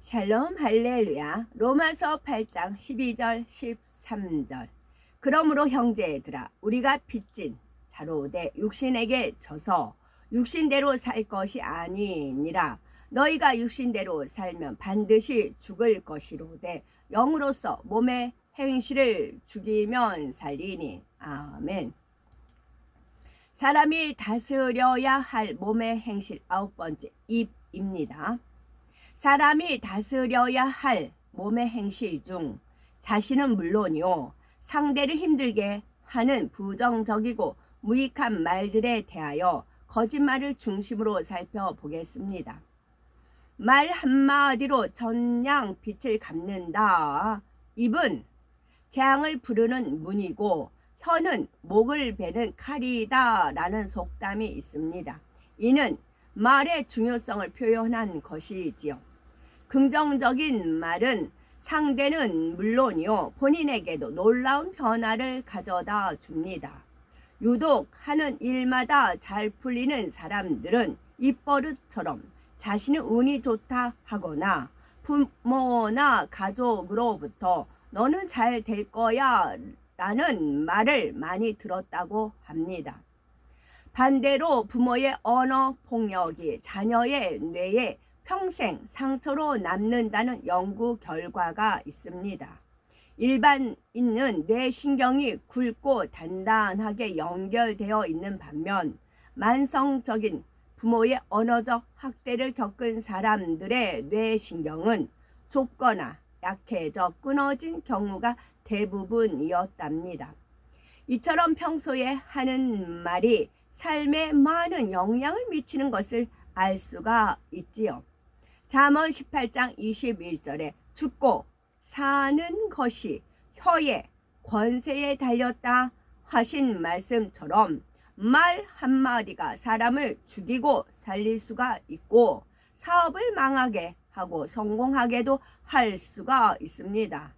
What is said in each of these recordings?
샬롬 할렐루야. 로마서 8장 12절 13절. 그러므로 형제들아 우리가 빚진 자로 내 육신에게 져서 육신대로 살 것이 아니니라. 너희가 육신대로 살면 반드시 죽을 것이로되 영으로서 몸의 행실을 죽이면 살리니. 아멘. 사람이 다스려야 할 몸의 행실 9번째, 입입니다. 사람이 다스려야 할 몸의 행실 중 자신은 물론이요 상대를 힘들게 하는 부정적이고 무익한 말들에 대하여 거짓말을 중심으로 살펴보겠습니다. 말 한마디로 전량 빛을 갚는다. 입은 재앙을 부르는 문이고 혀는 목을 베는 칼이다 라는 속담이 있습니다. 이는 말의 중요성을 표현한 것이지요. 긍정적인 말은 상대는 물론이요 본인에게도 놀라운 변화를 가져다 줍니다. 유독 하는 일마다 잘 풀리는 사람들은 입버릇처럼 자신의 운이 좋다 하거나 부모나 가족으로부터 너는 잘 될 거야 라는 말을 많이 들었다고 합니다. 반대로 부모의 언어 폭력이 자녀의 뇌에 평생 상처로 남는다는 연구 결과가 있습니다. 일반인은 뇌신경이 굵고 단단하게 연결되어 있는 반면 만성적인 부모의 언어적 학대를 겪은 사람들의 뇌신경은 좁거나 약해져 끊어진 경우가 대부분이었답니다. 이처럼 평소에 하는 말이 삶에 많은 영향을 미치는 것을 알 수가 있지요. 잠언 18장 21절에 죽고 사는 것이 혀의 권세에 달렸다 하신 말씀처럼 말 한마디가 사람을 죽이고 살릴 수가 있고 사업을 망하게 하고 성공하게도 할 수가 있습니다.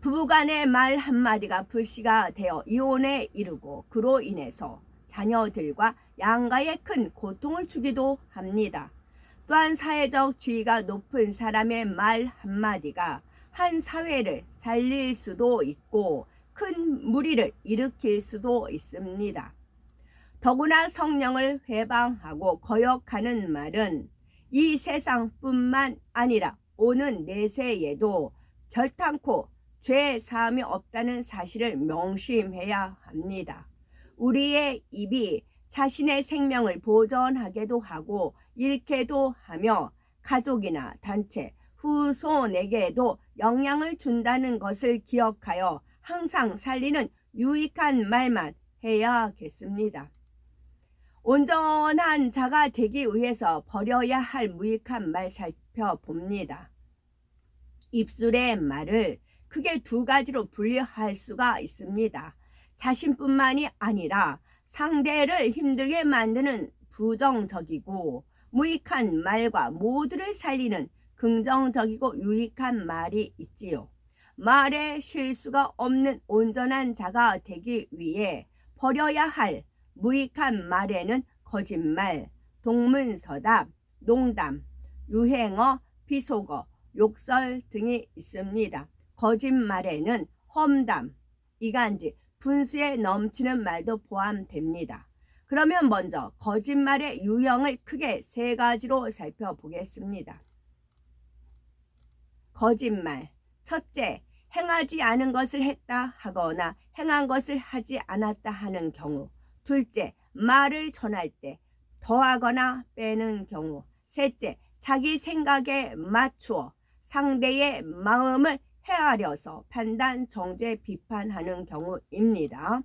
부부간의 말 한마디가 불씨가 되어 이혼에 이르고 그로 인해서 자녀들과 양가에 큰 고통을 주기도 합니다. 또한 사회적 지위가 높은 사람의 말 한마디가 한 사회를 살릴 수도 있고 큰 무리를 일으킬 수도 있습니다. 더구나 성령을 회방하고 거역하는 말은 이 세상뿐만 아니라 오는 내세에도 결탄코 죄 사함이 없다는 사실을 명심해야 합니다. 우리의 입이 자신의 생명을 보존하게도 하고 잃게도 하며 가족이나 단체, 후손에게도 영향을 준다는 것을 기억하여 항상 살리는 유익한 말만 해야겠습니다. 온전한 자가 되기 위해서 버려야 할 무익한 말 살펴봅니다. 입술의 말을 크게 두 가지로 분류할 수가 있습니다. 자신뿐만이 아니라 상대를 힘들게 만드는 부정적이고 무익한 말과 모두를 살리는 긍정적이고 유익한 말이 있지요. 말에 실수가 없는 온전한 자가 되기 위해 버려야 할 무익한 말에는 거짓말, 동문서답, 농담, 유행어, 비속어, 욕설 등이 있습니다. 거짓말에는 험담, 이간질, 분수에 넘치는 말도 포함됩니다. 그러면 먼저 거짓말의 유형을 크게 세 가지로 살펴보겠습니다. 거짓말. 첫째, 행하지 않은 것을 했다 하거나 행한 것을 하지 않았다 하는 경우. 둘째, 말을 전할 때 더하거나 빼는 경우. 셋째, 자기 생각에 맞추어 상대의 마음을 헤아려서 판단, 정죄, 비판하는 경우입니다.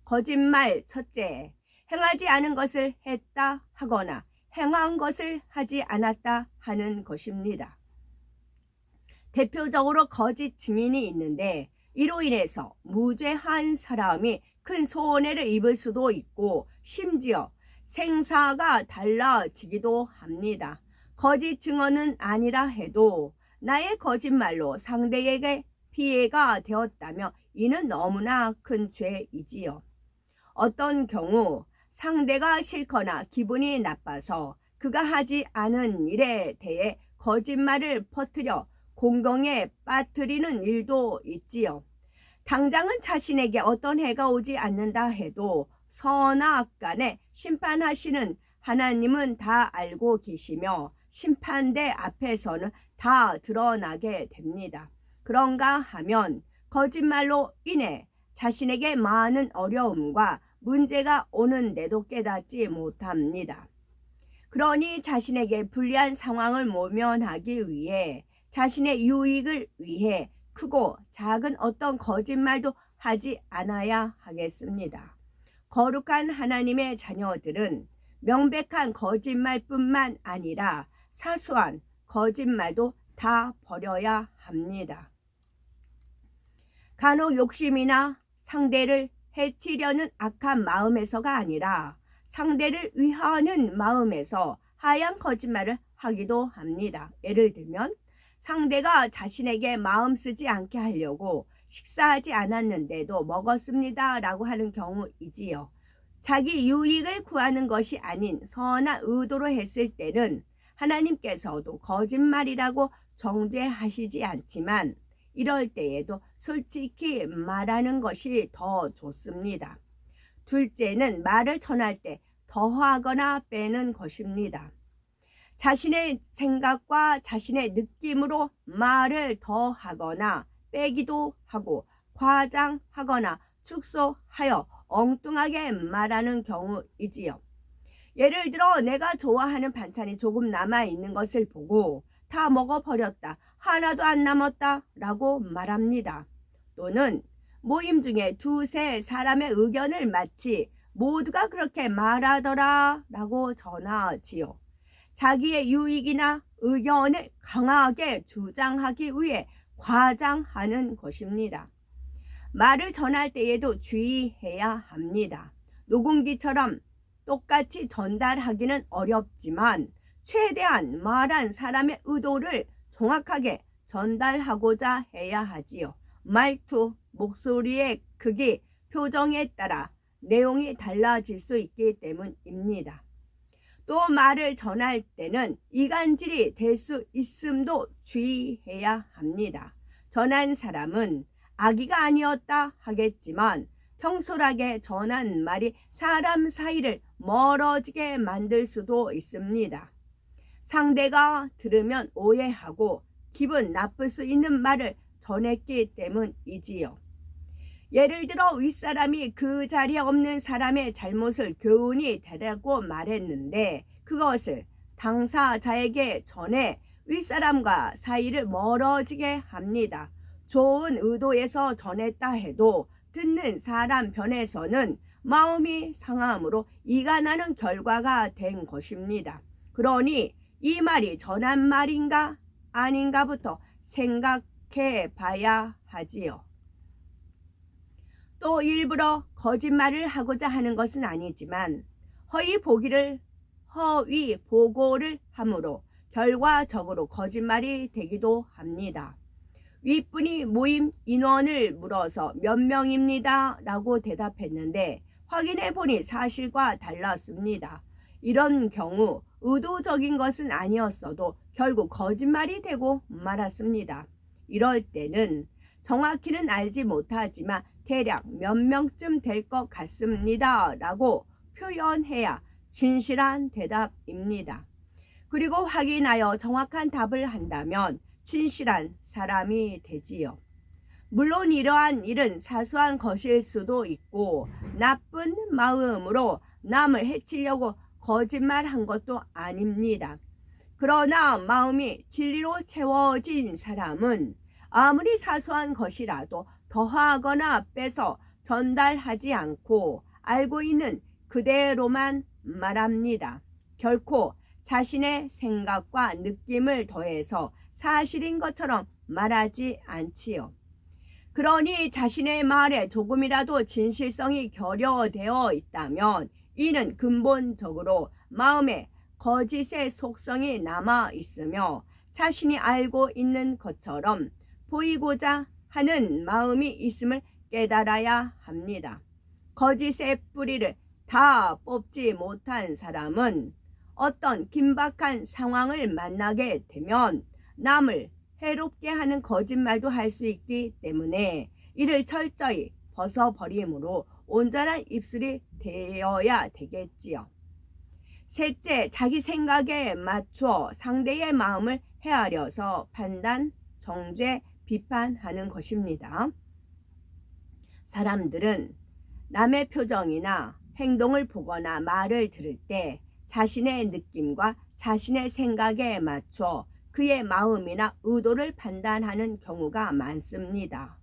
거짓말 첫째, 행하지 않은 것을 했다 하거나 행한 것을 하지 않았다 하는 것입니다. 대표적으로 거짓 증인이 있는데 이로 인해서 무죄한 사람이 큰 손해를 입을 수도 있고 심지어 생사가 달라지기도 합니다. 거짓 증언은 아니라 해도 나의 거짓말로 상대에게 피해가 되었다며 이는 너무나 큰 죄이지요. 어떤 경우 상대가 싫거나 기분이 나빠서 그가 하지 않은 일에 대해 거짓말을 퍼뜨려 공경에 빠뜨리는 일도 있지요. 당장은 자신에게 어떤 해가 오지 않는다 해도 선악 간에 심판하시는 하나님은 다 알고 계시며 심판대 앞에서는 다 드러나게 됩니다. 그런가 하면 거짓말로 인해 자신에게 많은 어려움과 문제가 오는데도 깨닫지 못합니다. 그러니 자신에게 불리한 상황을 모면하기 위해 자신의 유익을 위해 크고 작은 어떤 거짓말도 하지 않아야 하겠습니다. 거룩한 하나님의 자녀들은 명백한 거짓말뿐만 아니라 사소한 거짓말도 다 버려야 합니다. 간혹 욕심이나 상대를 해치려는 악한 마음에서가 아니라 상대를 위하는 마음에서 하얀 거짓말을 하기도 합니다. 예를 들면 상대가 자신에게 마음 쓰지 않게 하려고 식사하지 않았는데도 먹었습니다 라고 하는 경우이지요. 자기 유익을 구하는 것이 아닌 선한 의도로 했을 때는 하나님께서도 거짓말이라고 정죄하시지 않지만 이럴 때에도 솔직히 말하는 것이 더 좋습니다. 둘째는 말을 전할 때 더하거나 빼는 것입니다. 자신의 생각과 자신의 느낌으로 말을 더하거나 빼기도 하고 과장하거나 축소하여 엉뚱하게 말하는 경우이지요. 예를 들어 내가 좋아하는 반찬이 조금 남아있는 것을 보고 다 먹어버렸다, 하나도 안 남았다 라고 말합니다. 또는 모임 중에 두세 사람의 의견을 마치 모두가 그렇게 말하더라 라고 전하지요. 자기의 유익이나 의견을 강하게 주장하기 위해 과장하는 것입니다. 말을 전할 때에도 주의해야 합니다. 녹음기처럼 똑같이 전달하기는 어렵지만 최대한 말한 사람의 의도를 정확하게 전달하고자 해야 하지요. 말투, 목소리의 크기, 표정에 따라 내용이 달라질 수 있기 때문입니다. 또 말을 전할 때는 이간질이 될 수 있음도 주의해야 합니다. 전한 사람은 악의가 아니었다 하겠지만 경솔하게 전한 말이 사람 사이를 멀어지게 만들 수도 있습니다. 상대가 들으면 오해하고 기분 나쁠 수 있는 말을 전했기 때문이지요. 예를 들어 윗사람이 그 자리에 없는 사람의 잘못을 교훈이 되라고 말했는데 그것을 당사자에게 전해 윗사람과 사이를 멀어지게 합니다. 좋은 의도에서 전했다 해도 듣는 사람 편에서는 마음이 상함으로 이간하는 결과가 된 것입니다. 그러니 이 말이 전한 말인가 아닌가부터 생각해 봐야 하지요. 또 일부러 거짓말을 하고자 하는 것은 아니지만 허위 보고를 함으로 결과적으로 거짓말이 되기도 합니다. 윗분이 모임 인원을 물어서 몇 명입니다 라고 대답했는데 확인해 보니 사실과 달랐습니다. 이런 경우 의도적인 것은 아니었어도 결국 거짓말이 되고 말았습니다. 이럴 때는 정확히는 알지 못하지만 대략 몇 명쯤 될 것 같습니다 라고 표현해야 진실한 대답입니다. 그리고 확인하여 정확한 답을 한다면 진실한 사람이 되지요. 물론 이러한 일은 사소한 것일 수도 있고 나쁜 마음으로 남을 해치려고 거짓말한 것도 아닙니다. 그러나 마음이 진리로 채워진 사람은 아무리 사소한 것이라도 더하거나 빼서 전달하지 않고 알고 있는 그대로만 말합니다. 결코 자신의 생각과 느낌을 더해서 사실인 것처럼 말하지 않지요. 그러니 자신의 말에 조금이라도 진실성이 결여되어 있다면 이는 근본적으로 마음에 거짓의 속성이 남아 있으며 자신이 알고 있는 것처럼 보이고자 하는 마음이 있음을 깨달아야 합니다. 거짓의 뿌리를 다 뽑지 못한 사람은 어떤 긴박한 상황을 만나게 되면 남을 해롭게 하는 거짓말도 할 수 있기 때문에 이를 철저히 벗어버림으로 온전한 입술이 되어야 되겠지요. 셋째, 자기 생각에 맞춰 상대의 마음을 헤아려서 판단, 정죄, 비판하는 것입니다. 사람들은 남의 표정이나 행동을 보거나 말을 들을 때 자신의 느낌과 자신의 생각에 맞춰 그의 마음이나 의도를 판단하는 경우가 많습니다.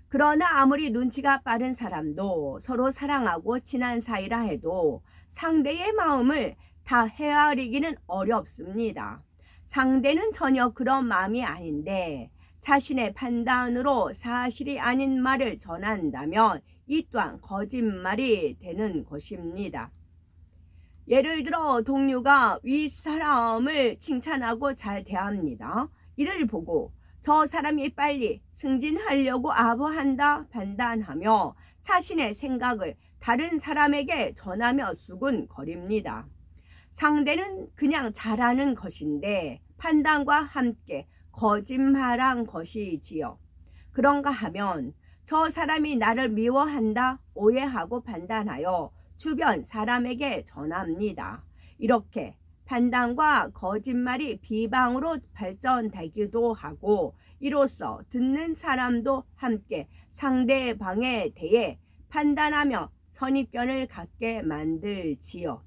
그러나 아무리 눈치가 빠른 사람도 서로 사랑하고 친한 사이라 해도 상대의 마음을 다 헤아리기는 어렵습니다. 상대는 전혀 그런 마음이 아닌데 자신의 판단으로 사실이 아닌 말을 전한다면 이 또한 거짓말이 되는 것입니다. 예를 들어 동료가 윗사람을 칭찬하고 잘 대합니다. 이를 보고 저 사람이 빨리 승진하려고 아부한다 판단하며 자신의 생각을 다른 사람에게 전하며 수군거립니다. 상대는 그냥 잘하는 것인데 판단과 함께 거짓말한 것이지요. 그런가 하면 저 사람이 나를 미워한다 오해하고 판단하여 주변 사람에게 전합니다. 이렇게 판단과 거짓말이 비방으로 발전되기도 하고 이로써 듣는 사람도 함께 상대방에 대해 판단하며 선입견을 갖게 만들지요.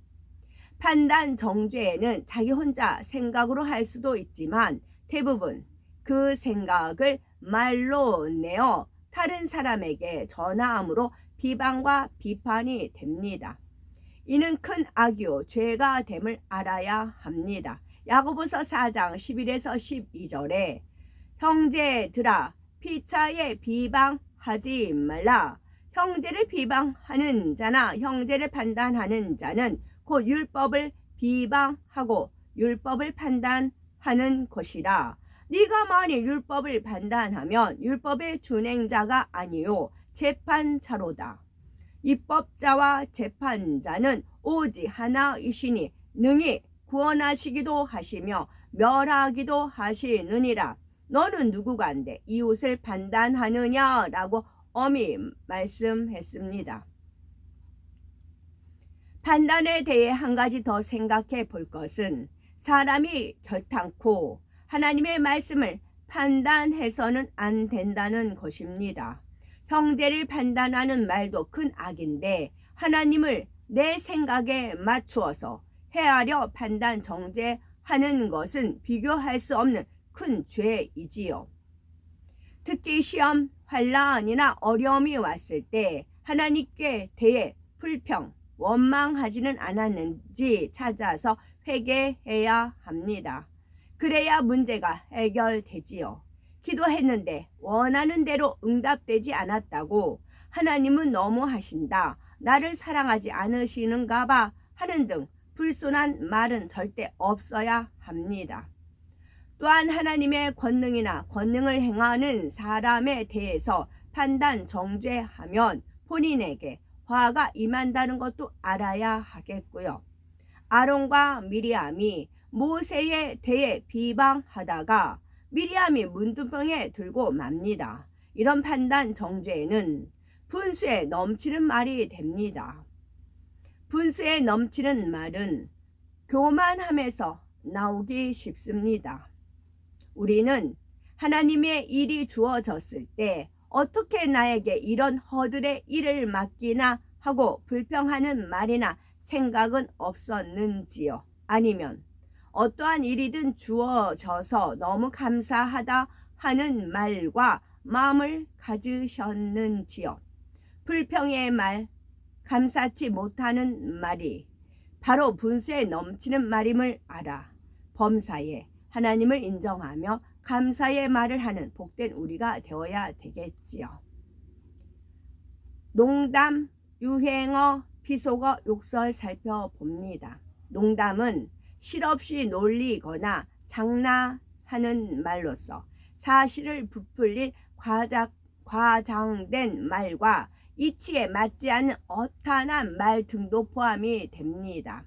판단 정죄는 자기 혼자 생각으로 할 수도 있지만 대부분 그 생각을 말로 내어 다른 사람에게 전함으로 비방과 비판이 됩니다. 이는 큰 악이요 죄가 됨을 알아야 합니다. 야고보서 4장 11에서 12절에 형제들아 피차에 비방하지 말라. 형제를 비방하는 자나 형제를 판단하는 자는 곧 율법을 비방하고 율법을 판단하는 것이라. 네가 만일 율법을 판단하면 율법의 준행자가 아니요 재판자로다. 입법자와 재판자는 오직 하나이시니 능히 구원하시기도 하시며 멸하기도 하시느니라. 너는 누구간데 이웃을 판단하느냐라고 엄히 말씀했습니다. 판단에 대해 한 가지 더 생각해 볼 것은 사람이 결탄코 하나님의 말씀을 판단해서는 안 된다는 것입니다. 형제를 판단하는 말도 큰 악인데 하나님을 내 생각에 맞추어서 헤아려 판단 정죄하는 것은 비교할 수 없는 큰 죄이지요. 특히 시험, 환난이나 어려움이 왔을 때 하나님께 대해 불평, 원망하지는 않았는지 찾아서 회개해야 합니다. 그래야 문제가 해결되지요. 기도했는데 원하는 대로 응답되지 않았다고 하나님은 너무하신다, 나를 사랑하지 않으시는가 봐 하는 등 불손한 말은 절대 없어야 합니다. 또한 하나님의 권능이나 권능을 행하는 사람에 대해서 판단 정죄하면 본인에게 화가 임한다는 것도 알아야 하겠고요. 아론과 미리암이 모세에 대해 비방하다가 미리암이 문두병에 들고 맙니다. 이런 판단 정죄는 분수에 넘치는 말이 됩니다. 분수에 넘치는 말은 교만함에서 나오기 쉽습니다. 우리는 하나님의 일이 주어졌을 때 어떻게 나에게 이런 허들의 일을 맡기나 하고 불평하는 말이나 생각은 없었는지요? 아니면 어떠한 일이든 주어져서 너무 감사하다 하는 말과 마음을 가지셨는지요? 불평의 말, 감사치 못하는 말이 바로 분수에 넘치는 말임을 알아 범사에 하나님을 인정하며 감사의 말을 하는 복된 우리가 되어야 되겠지요. 농담, 유행어, 비속어, 욕설 살펴봅니다. 농담은 실없이 놀리거나 장난하는 말로서 사실을 부풀린 과장된 말과 이치에 맞지 않는 어탄한 말 등도 포함이 됩니다.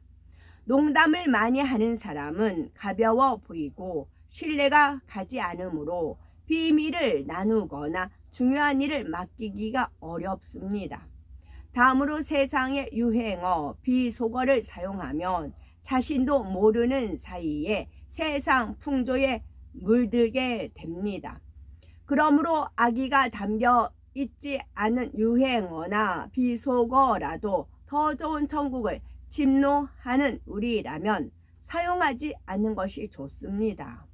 농담을 많이 하는 사람은 가벼워 보이고 신뢰가 가지 않으므로 비밀을 나누거나 중요한 일을 맡기기가 어렵습니다. 다음으로 세상의 유행어, 비속어를 사용하면 자신도 모르는 사이에 세상 풍조에 물들게 됩니다. 그러므로 악의가 담겨 있지 않은 유행어나 비속어라도 더 좋은 천국을 침노하는 우리라면 사용하지 않는 것이 좋습니다.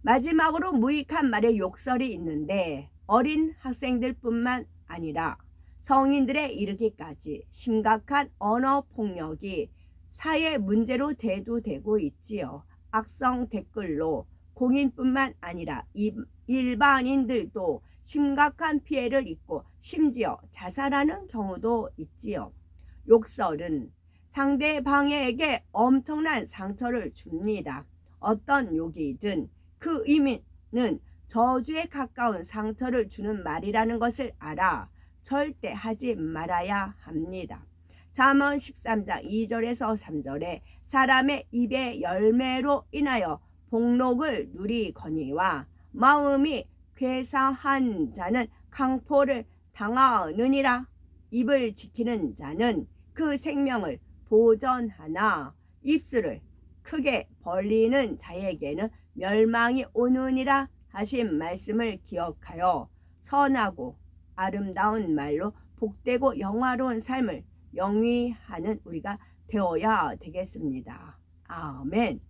마지막으로 무익한 말의 욕설이 있는데 어린 학생들뿐만 아니라 성인들에 이르기까지 심각한 언어 폭력이 사회 문제로 대두되고 있지요. 악성 댓글로 공인뿐만 아니라 일반인들도 심각한 피해를 입고 심지어 자살하는 경우도 있지요. 욕설은 상대방에게 엄청난 상처를 줍니다. 어떤 욕이든 그 의미는 저주에 가까운 상처를 주는 말이라는 것을 알아 절대 하지 말아야 합니다. 잠언 13장 2절에서 3절에 사람의 입의 열매로 인하여 복록을 누리거니와 마음이 괴사한 자는 강포를 당하느니라. 입을 지키는 자는 그 생명을 보전하나 입술을 크게 벌리는 자에게는 멸망이 오느니라 하신 말씀을 기억하여 선하고 아름다운 말로 복되고 영화로운 삶을 영위하는 우리가 되어야 되겠습니다. 아멘.